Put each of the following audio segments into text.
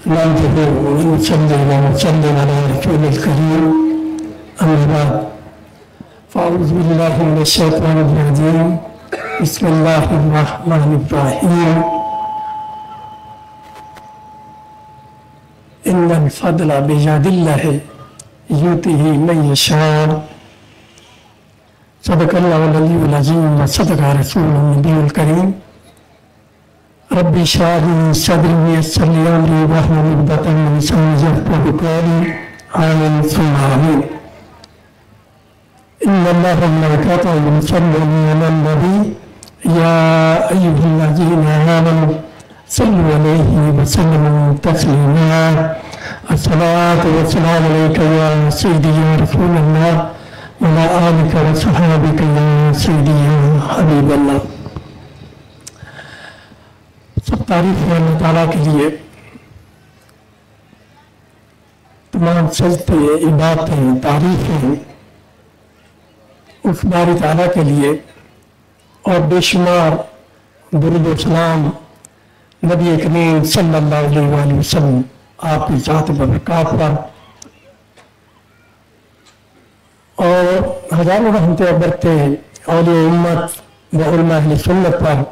نحمده ونصلي ونسلم على رسول الكريم أما بعد فأعوذ بالله من الشيطان الرجيم بسم الله الرحمن الرحيم إن الفضل بيد الله يؤتيه من يشاء صدق الله العلي العظيم وصدق رسوله النبي الكريم ربي اشرح لي صدري ويسر لي امري واحلل عقدة من لساني يفقهوا قولي آمين ثم آمين. إن الله وملائكته يصلون على النبي يا أيها الذين آمنوا صلوا عليه وسلموا تسليما. الصلاة والسلام عليك يا سيدي يا رسول الله وعلى آلك وصحابك يا سيدي يا حبيب الله. سب تعریف ہے اللہ تعالیٰ کے لیے. تمام سجدے عبادتیں تعریفیں اس باری تعالیٰ کے لیے اور بے شمار درود و سلام نبی کریم صلی اللہ علیہ وآلہ وسلم آپ کی ذات برکات پر اور ہزاروں رحمتیں و برکتیں اولیاء امت و علماء اہل سنت پر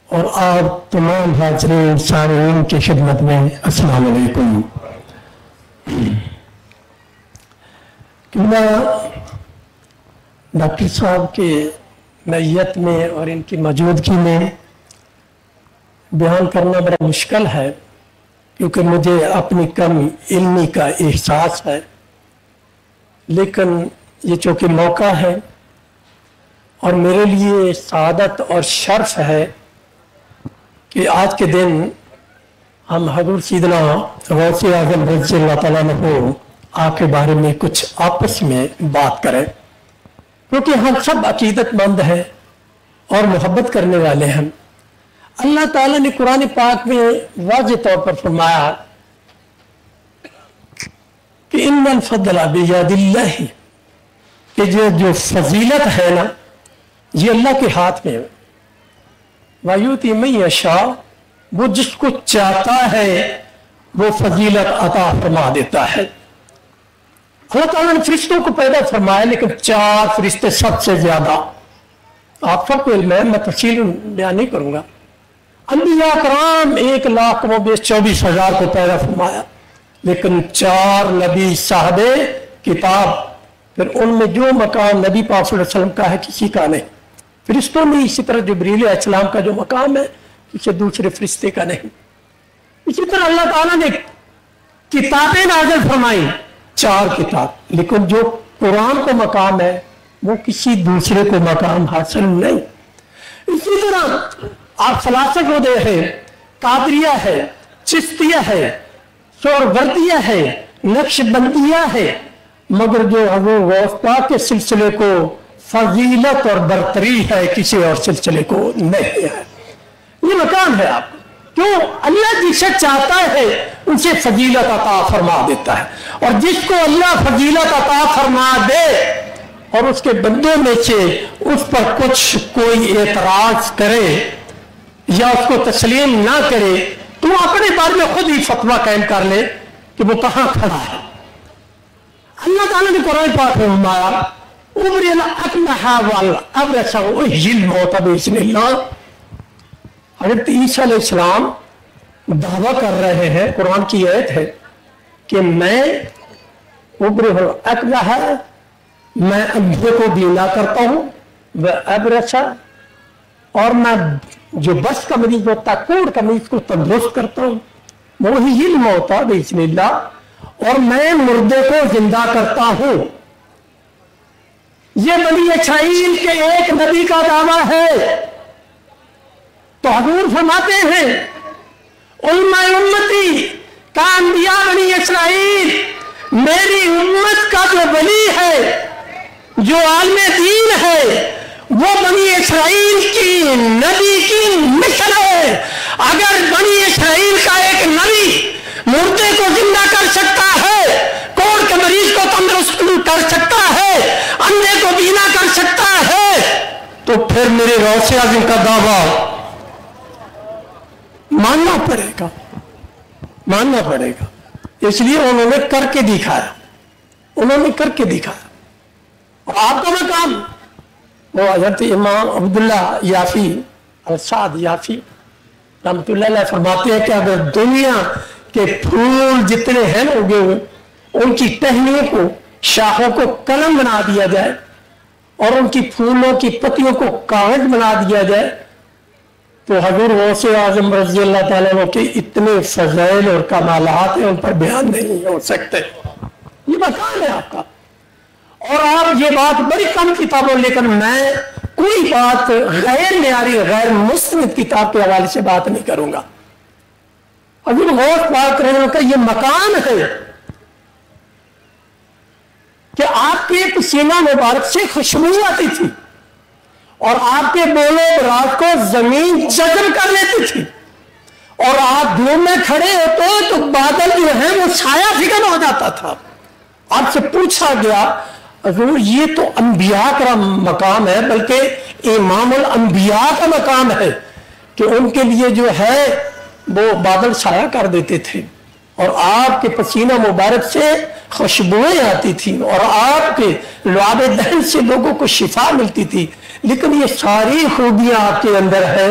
اور آپ تمام حاضرین سامعین کی خدمت میں السلام علیکم. کیونکہ ڈاکٹر صاحب کے معیت میں اور ان کی موجودگی میں بیان کرنا بڑا مشکل ہے کیونکہ مجھے اپنی کم علمی کا احساس ہے، لیکن یہ چونکہ موقع ہے اور میرے لیے سعادت اور شرف ہے کہ آج کے دن ہم حضور سیدنا غوث اعظم رضی اللہ تعالیٰ عنہ آپ کے بارے میں کچھ آپس میں بات کریں، کیونکہ ہم سب عقیدت مند ہیں اور محبت کرنے والے ہیں. اللہ تعالیٰ نے قرآن پاک میں واضح طور پر فرمایا کہ ان الفضل بیاد اللہ، کہ جو فضیلت ہے نا یہ اللہ کے ہاتھ میں ہے. وَيُؤْتِي مَن يَشَاءُ، وہ جس کو چاہتا ہے وہ فضیلت عطا فرما دیتا ہے. اللہ تعالیٰ نے فرشتوں کو پیدا فرمایا، لیکن 4 فرشتے سب سے زیادہ، آپ سب کو علم ہے، میں تفصیل بیان نہیں کروں گا. انبیاء کرام 1,24,000 کو پیدا فرمایا، لیکن 4 نبی صاحب کتاب، پھر ان میں جو مقام نبی پاک صلی اللہ علیہ وسلم کا ہے کسی کا نہیں. فرشتوں میں اسی طرح جبریل علیہ السلام کا جو مقام ہے کسی دوسرے فرشتے کا نہیں. اسی طرح اللہ تعالیٰ نے کتابیں نازل فرمائی، 4 کتاب، لیکن جو قرآن کو مقام ہے وہ کسی دوسرے کو مقام حاصل نہیں. اسی طرح آپ فلاسفہ کو دیکھیں، قادریہ ہے، چشتیہ ہے، سہروردیہ ہے، نقش بندیہ ہے، مگر جو حضور غوث پاک کے سلسلے کو فضیلت اور برتری ہے کسی اور سلسلے کو نہیں ہے. یہ مقام ہے آپ کیوں؟ اللہ جسے چاہتا ہے اسے فضیلت عطا فرما دیتا ہے، اور جس کو اللہ فضیلت عطا فرما دے اور اس کے بندوں میں سے اس پر کوئی اعتراض کرے یا اس کو تسلیم نہ کرے تو اپنے بارے میں خود ہی فتویٰ قائم کر لے کہ وہ کہاں کھڑا ہے. اللہ تعالیٰ نے قرآن پاک میں فرمایا حضرت عیسیٰ علیہ السلام دعویٰ کر رہے ہیں، قرآن کی آیت ہے کہ میں میں اندھے کو بینا کرتا ہوں، اور میں جو بس کا مریض ہوتا ہے، کوڑ کا مریض کو تندرست کرتا ہوں، وہی علم ہوتا بإذن اللہ، اور میں مردے کو زندہ کرتا ہوں. یہ بنی اسرائیل کے ایک نبی کا دعویٰ ہے. تو حضور فرماتے ہیں علماء امتی کا انبیاء بنی اسرائیل، میری امت کا جو ولی ہے، جو عالم دین ہے، وہ بنی اسرائیل کی نبی کی مثل ہے. اگر بنی اسرائیل کا ایک نبی مردے کو زندہ کر سکتا ہے، کوڑ کے مریض کو تندرست کر سکتا ہے، اندھے کو بینا کر سکتا ہے، تو پھر میرے غوث اعظم کا دعویٰ ماننا پڑے گا. मानना पड़ेगा। इसलिए उन्होंने करके दिखाया, उन्होंने करके दिखाया। और आपका मकाम वो हजरत इमाम अब्दुल्ला याफी अरसाद याफी रहमतुल्लाह अलैह फरमाते हैं कि अगर दुनिया के फूल जितने हैं उगे हुए, उनकी टहनियों को, शाखों को कलम बना दिया जाए और उनकी फूलों की पत्तियों को कागज बना दिया जाए, तो हजूर गौसे आजम रज़ी अल्लाह ताला अन्हु के इतने फज़ाइल और कमालात हैं, उन पर बयान नहीं हो सकते। ये मकान है आपका। और आप ये बात बड़ी कम किताबों, लेकिन मैं कोई बात गैर मेयारी, गैर मुस्तनिद किताब के हवाले से बात नहीं करूंगा। हजूर गौस पाक रहने का ये मकान है कि आपके पसीना मुबारक से खुशबू आती थी और आपके बोलो रात को जमीन जज्ब कर लेती थी, और आप धूप में खड़े होते तो बादल जो है वो छाया फिकन हो जाता था। आपसे पूछा गया हजूर ये तो अंबिया का मकाम है, बल्कि इमामुल अंबिया का मकाम है कि उनके लिए जो है वो बादल छाया कर देते थे और आपके पसीना मुबारक से खुशबुएं आती थी और आपके लुआब दहन से लोगों को शिफा मिलती थी। लेकिन ये सारी खूबियां आपके अंदर है,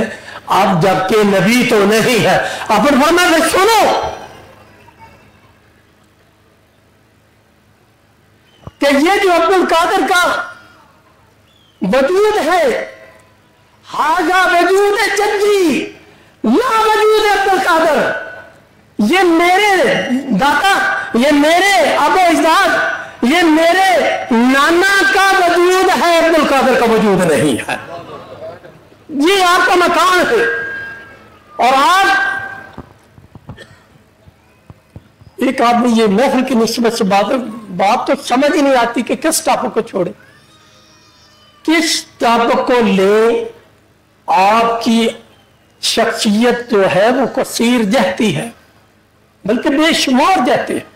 आप जबकि नबी तो नहीं है। अपन फरमाते सुनो कि ये जो अब्दुल कादिर का वजूद है, हाजा वजूद है जद्दी ला वजूद है अब्दुल कादिर, ये मेरे दाता, ये मेरे अबो इजाद, ये मेरे नाना का वजूद है, अब्दुल कादिर का वजूद नहीं है। ये आपका मकान है। और आप एक आदमी ये महफिल की निस्बत से बात तो समझ ही नहीं आती कि किस टॉपिक को छोड़े, किस टॉपिक को ले। आपकी शख्सियत जो है वो कसीर जहती है, बल्कि बेशुमार जाते हैं।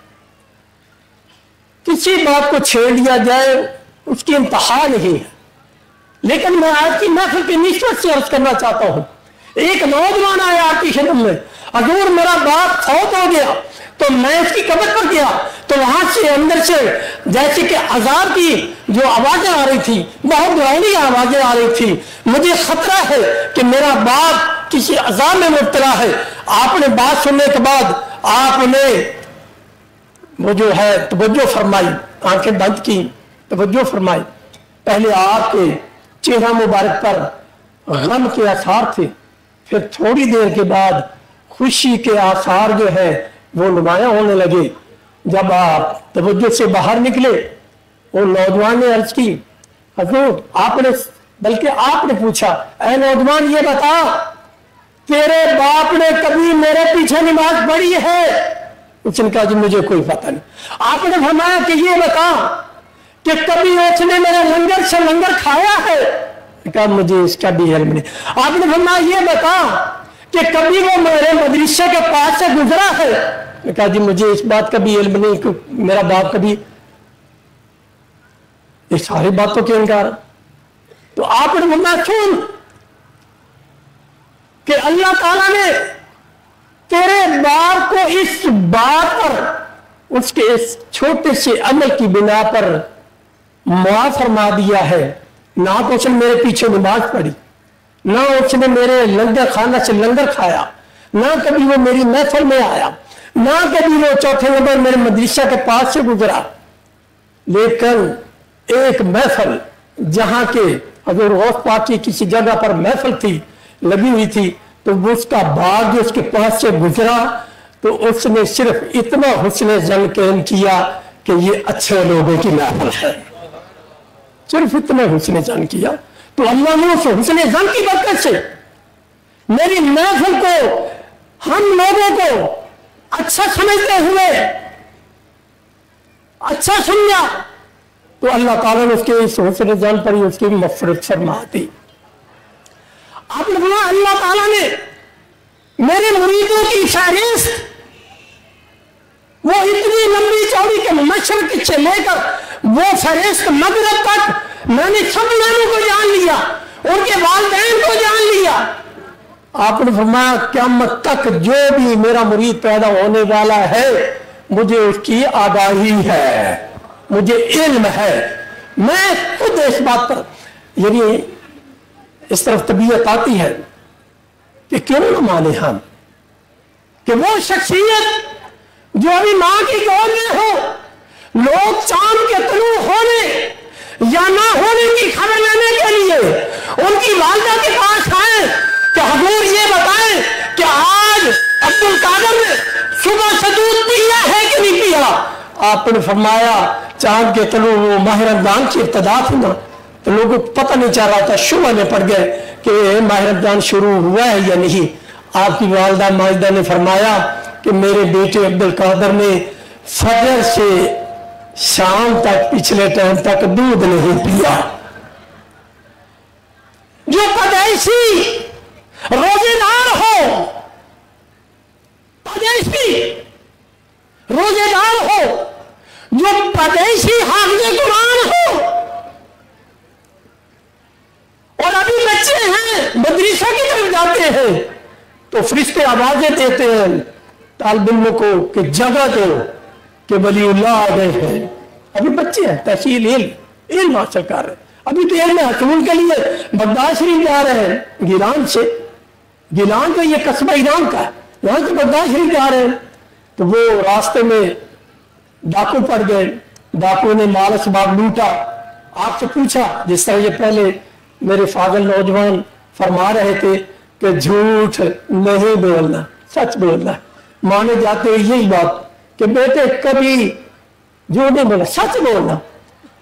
किसी बात को छेड़ लिया जाए उसकी इंतहा नहीं है। लेकिन मैं आज की महफिल की निस्बत से अर्ज करना चाहता हूं, एक नौजवान आया आपकी खिदमत में, हजूर मेरा बाप फौत हो गया, तो मैं उसकी कब्र पर गया तो वहां से अंदर से जैसे कि अजाब की जो आवाजें आ रही थी, बहुत डरावनी आवाजें आ रही थी, मुझे खतरा है कि मेरा बाप किसी अजाब में मुब्तला है। आपने बात सुनने के बाद आपने वो जो है तवज्जो फरमाई, आंखें बंद की, तवज्जो फरमाई। पहले आपके चेहरा मुबारक पर गम के आसार थे, फिर थोड़ी देर के बाद खुशी के आसार जो है वो नुमाया होने लगे। जब आप तवज्जो से बाहर निकले, वो नौजवान ने अर्ज की, हजूर आपने, बल्कि आपने पूछा, ऐ नौजवान ये बता तेरे बाप ने कभी मेरे पीछे नमाज पढ़ी है? उसने कहा जी मुझे कोई पता नहीं। आपने फरमाया कि ये बता कि कभी उसने मेरे लंगर से लंगर खाया है? कहा मुझे इसका भी इल्म नहीं। आपने फरमाया ये बता कि कभी वो मेरे मदरसे के पास से गुजरा है? कहा जी मुझे इस बात का भी इल्म नहीं कि मेरा बाप कभी, ये सारी बातों के इनकार। तो आपने फरमाया सुन कि अल्लाह ताला ने तेरे बाप को इस बात पर, उसके इस छोटे से अमल की बिना पर माफ फरमा दिया है। ना तो उसने मेरे पीछे नमाज पढ़ी, ना उसने मेरे लंगर खाना से लंगर खाया, ना कभी वो मेरी महफिल में आया, ना कभी वो चौथे नंबर मेरे मदरसा के पास से गुजरा। लेकिन एक महफिल जहां के हजूर गौस पाक की किसी जगह पर महफिल थी, लगी हुई थी, तो वो उसका बाग जो उसके पास से गुजरा तो उसने सिर्फ इतना हुस्न ज़न कायम किया कि ये अच्छे लोगों की महफिल है, सिर्फ इतना हुस्न ज़न किया। तो अल्लाह ने उस हुस्न ज़न की बरकत से मेरी महफिल को, हम लोगों को अच्छा समझते हुए अच्छा समझा, तो अल्लाह ताला ने उसके इस हुस्न ज़न पर ही उसकी मग़फ़िरत फरमा दी। आपने बोला अल्लाह ताला ने मेरे मुरीदों की फहरिस्त वो इतनी लंबी चौड़ी के मशरक से लेकर वो फहरिस्त मगरब तक मैंने सब लोगों को जान लिया, उनके वालिदैन को जान लिया। आपने फरमाया क़यामत तक जो भी मेरा मुरीद पैदा होने वाला है मुझे उसकी आगाही है, मुझे इल्म है, मैं खुद इस बात पर, यानी इस तरफ तबीयत आती है कि क्यों न माने हम कि वो शख्सियत जो अभी मां की गोद में हो, लोग चांद के तलू होने या ना होने की खबर लेने के लिए उनकी वालिदा के पास आए कि हुजूर ये बताएं कि आज अब्दुल कादर ने सुबह से दूध पिया है कि नहीं पिया। आपने फरमाया चांद के तलू वो माह रमजान की इब्तिदा थी ना, तो लोगों को पता नहीं चल रहा था, शुबह में पड़ गए कि माह रमजान शुरू हुआ है या नहीं। आपकी वालिदा माजिदा ने फरमाया कि मेरे बेटे अब्दुल कादर ने फजर से शाम तक पिछले टाइम तक दूध नहीं पिया। जो पैदाइशी रोजेदार हो, पैदाइशी रोजेदार हो, जो पैदाइशी हाफिज़े कुरान हो और अभी बच्चे हैं मदरसा की तरफ जाते हैं तो फरिश्ते आवाजें देते हैं तालिब इल्म को कि जगह दो कि वलीउल्लाह आ गए हैं। अभी बच्चे हैं, तहसील इल्म हासिल कर रहे हैं, अभी तो इल्म हासिल के लिए बगदाद शरीफ जा रहे हैं। गिलान से, गिलान तो ये कस्बा ईरान का है, वहां से बगदाद शरीफ जा रहे हैं। तो वो रास्ते में डाकू पड़ गए, डाकू ने माल असबाब लूटा। आपसे पूछा, जिस तरह ये पहले मेरे फादर नौजवान फरमा रहे थे कि झूठ नहीं बोलना, सच बोलना। माने जाते हुए यही बात कि बेटे कभी झूठ नहीं बोलना, सच बोलना।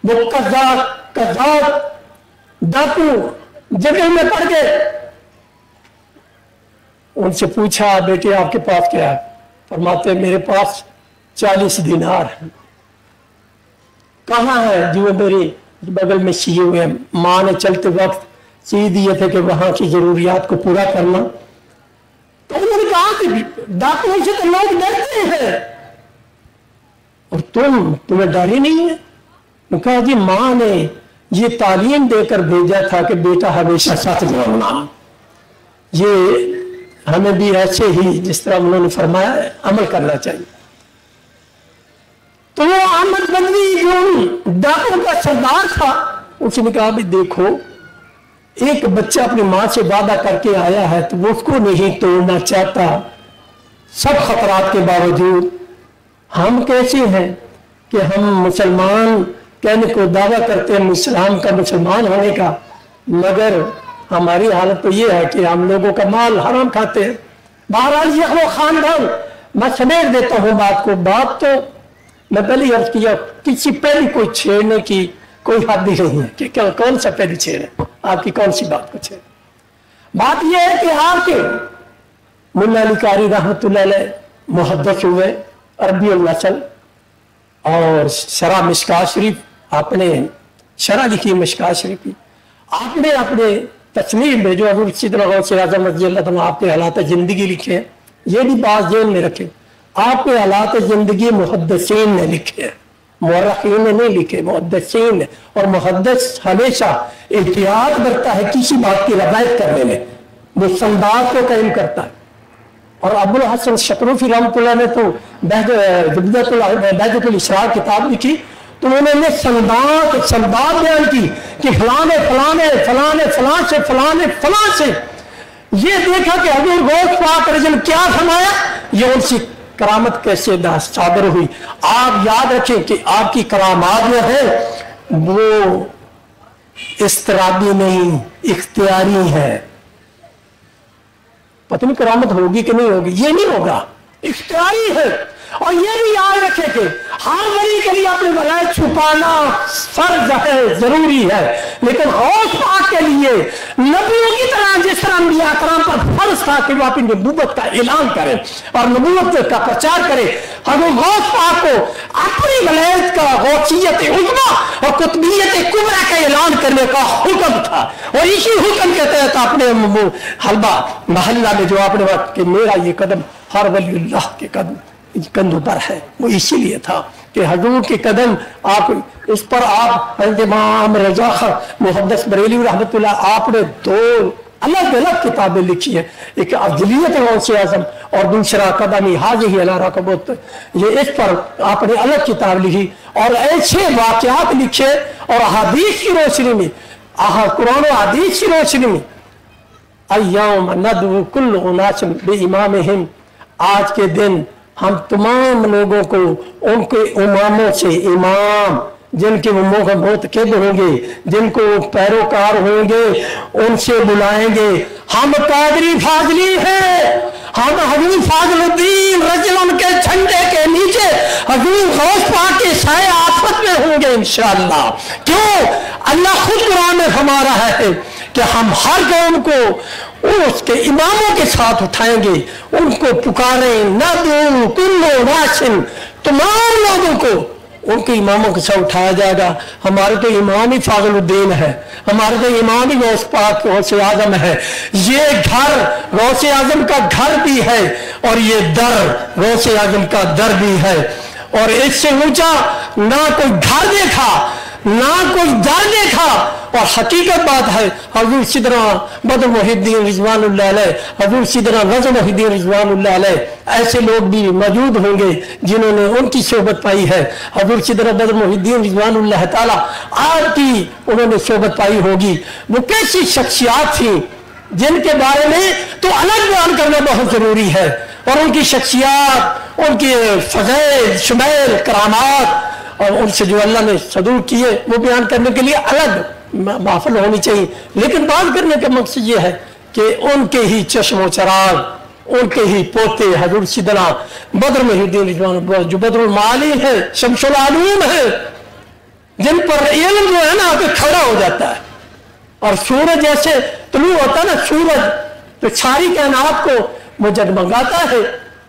वो कज़ाब डाकू जगह में पड़ गए। उनसे पूछा, बेटे आपके पास क्या है? फरमाते मेरे पास 40 दिनार है। कहाँ है? जो मेरे बगल में सिए हुए हैं। माँ ने चलते वक्त सी दिए थे कि वहां की जरूरियात को पूरा करना। तो उन्होंने कहा कि डाकुओं से तो लोग डरते हैं और तुम्हें डर ही नहीं है। तो कहा जी माँ ने ये तालीम देकर भेजा था कि बेटा हमेशा सच बोलना। ये हमें भी ऐसे ही जिस तरह उन्होंने फरमाया अमल करना चाहिए। तो वो अहमद बदवी जो डाकुओं का सरदार था, उसने कहा भी देखो एक बच्चा अपनी मां से वादा करके आया है तो वो उसको नहीं तोड़ना चाहता। सब खतरात के बावजूद हम कैसे हैं कि हम मुसलमान कहने को दावा करते हैं इस्लाम का, मुसलमान होने का, मगर हमारी हालत तो ये है कि हम लोगों का माल हराम खाते हैं। बहरहाल ये वो खानदान, मैं समेट देता हूँ बात को। बात तो मैं पहले अर्ज किया, किसी पहली कोई छेड़ने की कोई हद ही नहीं है कि कौन सा पहली छेड़ है, आपकी कौन सी बात को छेड़। बात यह है कि आपके मुल्ला अली कारी रहमतुल्लाह अलैह मुहद्दिस हुए, अरबी नस्ल, और शरह मिशकात शरीफ आपने शरह लिखी, मिशकात शरीफ की आपने अपने तस्नीफ में जो हज़रत सैयदना गौस आज़म रज़ियल्लाहु अन्हु आपके हालात जिंदगी लिखे हैं, ये भी बात जेल में रखे। आपके हालात जिंदगी मुहद्दिसीन ने लिखे हैं, मुअर्रिखीन ने नहीं लिखे, मुहद्दिसीन ने। और मुहद्दिस हमेशा एहतियात बरता है किसी बात की रवायत करने में, वो संदात को कायम करता है। और अबुल हसन शकरूफी रहमतुल्लाह ने तो बहजतुल इशराक किताब लिखी, तो उन्होंने संदात बयान की कि फलाने फलाने फलाने फलां से फलाने फलां से ये देखा कि हजूर गौस पाक रज़ियल्लाहु अन्हु क्या फरमाया, ये उनकी करामत कैसे सादर हुई। आप याद रखें कि आपकी करामात जो है वो इस्तराबी नहीं, इख्तियारी है। पता नहीं करामत होगी कि नहीं होगी, ये नहीं होगा, इख्तियारी है। और ये भी याद रखे कि हर वली के लिए अपने वलायत छुपाना फर्ज है, जरूरी है, लेकिन गौस पाक के लिए नबियों की तरह जिस तरह अंबिया कराम पर फर्ज था कि वो अपनी नबूवत का ऐलान करें और नबूवत का प्रचार करें। हजरत गौस पाक को अपनी वलायत का, गौसियत उज़्मा और कुतुबियत कुबरा का ऐलान करने का हुक्म था। और इसी हुक्म के तहत आपने हलवा महल्ला में जो आपने बात कि मेरा ये कदम हर वलीउल्लाह के कंधों पर है, वो इसीलिए था कि हजूर के कदम आप इस पर आप इमाम रज़ा मुहद्दिस बरेलवी रहमतुल्लाह आपने 2 अलग अलग किताबें लिखी है, एक अफजलियत गौसे आजम और दूसरा कदमी हाजिही अला रकबत, ये इस पर आपने अलग किताब लिखी और ऐसे वाकयात लिखे और हदीस की रोशनी में, कुरान और हदीस की रोशनी में, अय्यौम नदउ कुल्लु उनासिन बिइमामिहिम, आज के दिन हम तमाम लोगों को उनके इमामों से, इमाम जिनके मुंह का बहुत किद होंगे, जिनको पैरोकार होंगे, उनसे बुलाएंगे। हम कादरी फाजली हैं, हम हजूर फाजलुद्दीन रजलन के झंडे के नीचे हजूर गौस पाक के साए आफत में होंगे इंशाअल्लाह। क्यों? अल्लाह खुद कुरान में फरमा रहा है कि हम हर कौम को उसके इमामों के साथ उठाएंगे, उनको पुकारें, नदउ कुल्लु नासिन, तमाम लोगों को उनके इमामों के साथ उठाया जाएगा। हमारे तो इमाम ही फाजलुद्दीन है, हमारे तो इमाम ही गौस पाक गौसे आजम है। ये घर गौसे आजम का घर भी है और ये दर गौसे आजम का दर भी है, और इससे ऊंचा ना कोई घर देखा ना कोई दर देखा। और हकीकत बात है, हजूर सिदरा बद्र मोहिद्दीन रिजवानुल्लाह अलैह, हजूर सिदरा नज़्म मोहिद्दीन रिजवानुल्लाह अलैह, ऐसे लोग भी मौजूद होंगे जिन्होंने उनकी सोबत पाई है। हजूर सिदरा बद्र मोहिद्दीन रिजवानुल्लाह ताला आपकी उन्होंने सोबत पाई होगी। वो कैसी शख्सियात थी जिनके बारे में तो अलग बयान करना बहुत जरूरी है, और उनकी शख्सियात, उनके फज़ैल शुमैल करामात और उनसे जो अल्लाह ने सदूर किए वो बयान करने के लिए अलग महफिल होनी चाहिए। लेकिन बात करने का मकसद ये है कि उनके ही चश्मो चराग, उनके ही पोते हजूर सिदना बद्र मोहिद्दीन रिजवान जो बदरुल माली है, शमसुल आलूम है, जिन पर इल्म जो है ना आके खड़ा हो जाता है, और सूरज जैसे तुलू होता है ना सूरज, तो सारी कायनात को वो जगमगाता है।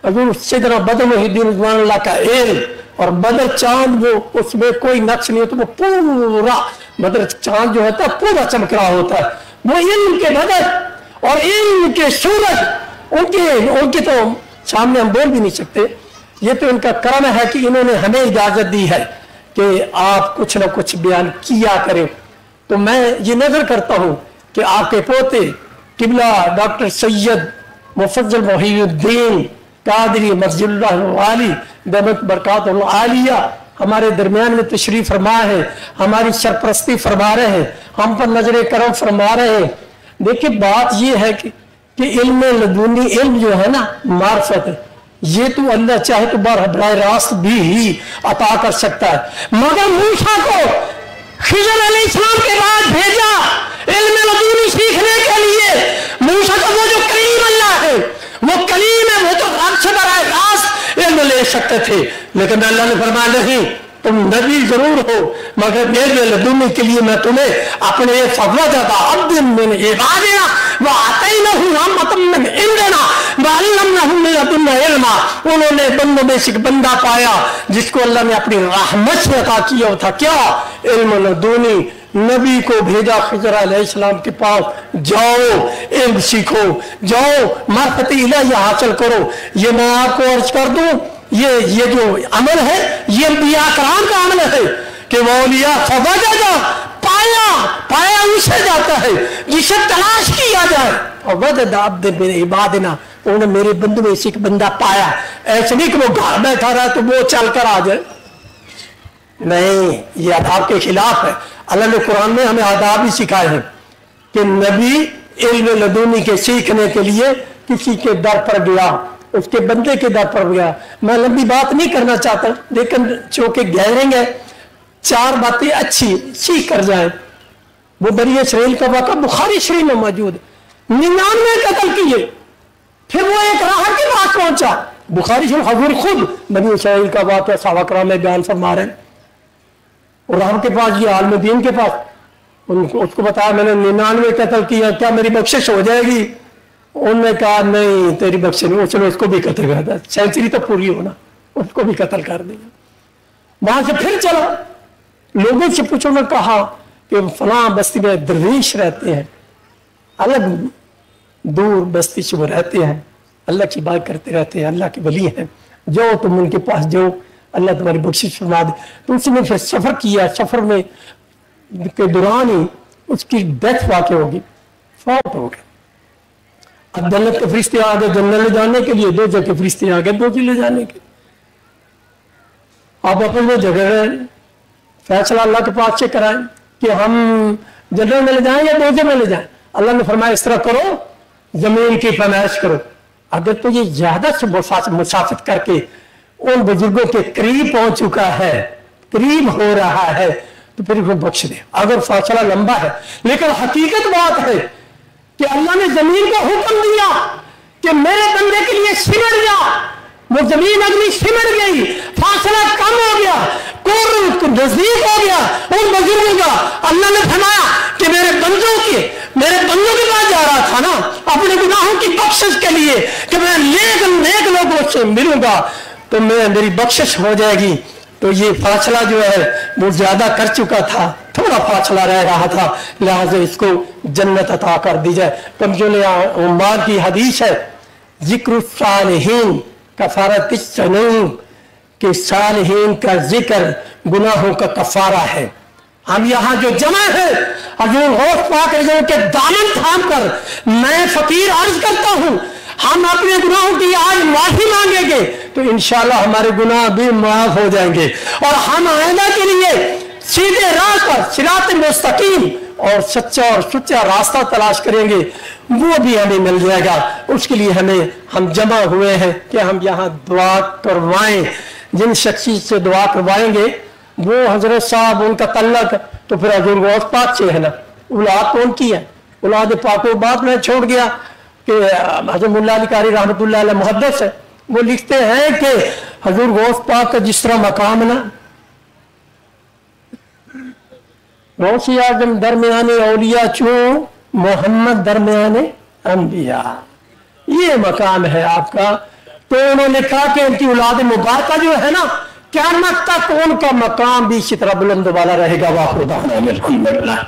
हजूर सिदना बद्र मोहिद्दीन रिजवानुल्लाह का इल्म, और बदर चांद वो उसमें कोई नक्श नहीं होता, वो पूरा बदर चांद जो होता है पूरा चमक रहा होता है। वो इल्म के बदर और इल्म के सूरज उनके तो सामने हम बोल भी नहीं सकते। ये तो इनका कर्म है कि इन्होंने हमें इजाजत दी है कि आप कुछ ना कुछ बयान किया करें। तो मैं ये नजर करता हूं कि आपके पोते किबला डॉक्टर सैयद मुफज्जल मोहिउद्दीन कादरी मस्जिदुल्लाह आली दमत बरकातुल आलिया हमारे दरमियान में तशरीफ फरमा है, हमारी सरपरस्ती फरमा रहे हैं, हम पर नजर करम फरमा रहे हैं। देखिए बात ये है कि इल्म लदुनी, इल्म जो है ना मार्फत, ये तो अल्लाह चाहे तो बराह रास्त भी ही अता कर सकता है। मगर मूसा को खिज़र अलैहिस्सलाम के बाद भेजा इल्म लदुनी सीखने के लिए। मूसा का वो जो कलीम अल्लाह है, वो कलीम है, वो तो रब से बराह रास्त इल्म ले सकते थे, लेकिन अल्लाह ने फरमाया नहीं, तुम नबी जरूर हो मगर मेरे लदुनी के लिए मैं तुम्हें अपने उन्होंने बंदों में से बंदा पाया जिसको अल्लाह ने अपनी रहमत से अता किया था। क्या? इल्म लदुनी। नबी को भेजा खिज़र अलैहिस्सलाम के पास, जाओ इल्म सीखो, जाओ मार्फत इलाही हासिल करो। ये मैं आपको अर्ज कर दूं, ये जो अमल है ये अंबिया कराम का अमल है कि वौलिया फवजदा, पाया उसे जाता है जिसे तलाश किया जाए। फवजदा अब्द मिन इबादिना, उन्होंने मेरे बंदू में से एक बंदा पाया। ऐसे नहीं कि वो घर बैठा रहा तो वो चल कर आ जाए, नहीं, ये आदाब के खिलाफ है। अल्लाह ने कुरान में हमें आदाब ही सिखाए हैं कि नबी इल्म लदुनी के सीखने के लिए किसी के दर पर गया, उसके बंदे के दर पर गया। मैं लंबी बात नहीं करना चाहता, लेकिन चूंकि गहरेंगे चार बातें अच्छी सीख कर जाए। वो बनी इसराइल का वाक़ा बुखारी शरीफ में मौजूद, 99 कत्ल किए, फिर वो एक राह के पास पहुंचा। बुखारी शरीफ हजूर खुद बनी इसराइल का वाक़ा सहाबा किराम में बयान फरमा रहे हैं। और राह के पास ये आलम दीन के पास उनको उसको बताया मैंने 99 कत्ल किया, क्या मेरी बख्शिश हो जाएगी? उन्होंने कहा नहीं तेरी बख्शिश नहीं। चलो उसको भी कत्ल कर दिया, सेंचुरी तो पूरी होना, उसको भी कत्ल कर दिया। वहां से फिर चला, लोगों से पूछो, मैं कहा कि फलां बस्ती में दरवेश रहते हैं, अलग दूर बस्ती से वो रहते हैं, अल्लाह की बात करते रहते हैं, अल्लाह के वली हैं, जाओ तुम उनके पास जाओ, अल्लाह तुम्हारी बख्शिश फरमा दे। तो उसने फिर सफर किया, सफर में के दौरान ही उसकी डेथ वाक़ होगी, फौत हो गई। अब जन्नत के फरिश्ते आ गए जन्नत ले जाने के लिए, दो जगह फरिश्ते आ गए दो ले जाने के। आप अपने जगह फैसला अल्लाह के पास से कराएं कि हम जन्नत में ले जाएं या दोजे में ले जाएं। अल्लाह ने फरमाया इस तरह करो, जमीन की पैमाइश करो। अगर तो ये ज्यादा से मुसाफिर करके उन बुजुर्गों के करीब पहुंच चुका है, करीब हो रहा है, तो फिर वो बख्श दे। अगर फासला लंबा है, लेकिन हकीकत बात है कि अल्लाह ने जमीन को हुक्म दिया कि मेरे बंदे के लिए सिमट जा, वो जमीन अगली सिमट गई, फासला कम हो गया, कुर्ब नजदीक हो गया उन बुजुर्गों का। अल्लाह ने फरमाया कि मेरे बंदों के पास जा रहा था ना अपने गुनाहों की बख्शिश के लिए कि मैं नेक लोगों से मिलूंगा तो मेरी बख्शिश हो जाएगी। तो ये फासला जो है वो ज्यादा कर चुका था, थोड़ा फासला रह रहा था, लिहाजा इसको जन्नत अता कर दी जाए। कमजोर उम्माद की हदीस है, जिक्र सालिहीन कफारत सनून के सालिहीन का जिक्र गुनाहों का कफारा है। हम यहाँ जो जमा है हजूर गौस पाक के दामन थाम कर मैं फकीर अर्ज करता हूँ, हम अपने गुनाहों की आज माफी मांगेंगे तो इंशाल्लाह हमारे गुनाह भी माफ हो जाएंगे और हम आइंदा के लिए सीधे राह पर सिरात मुस्तकीम और सच्चा और सुच्चा रास्ता तलाश करेंगे, वो भी हमें मिल जाएगा। उसके लिए हम जमा हुए हैं कि हम यहाँ दुआ करवाएं। जिन शख्सियत से दुआ करवाएंगे वो हजरत साहब, उनका तल्लक तो फिर हजूर गौस पाक से है ना। औलाद कौन की है? औलाद पाक को बात में छोड़ गया कि हजरत मुल्ला अली कारी रहमतुल्लाह अलैह मुहद्दिस है, वो लिखते हैं कि हजूर गौस पाक का जिस तरह मकाम ना, गौसी आजम दरमियाने औलिया चूं मोहम्मद दरमियाने अंबिया, ये मकाम है आपका। तो उन्होंने लिखा कि उनकी औलाद मुबारका जो है ना, क़यामत तक उनका मकाम भी इसी तरह बुलंद वाला रहेगा। वाखिर दावाना अनिल हम्दुलिल्लाह।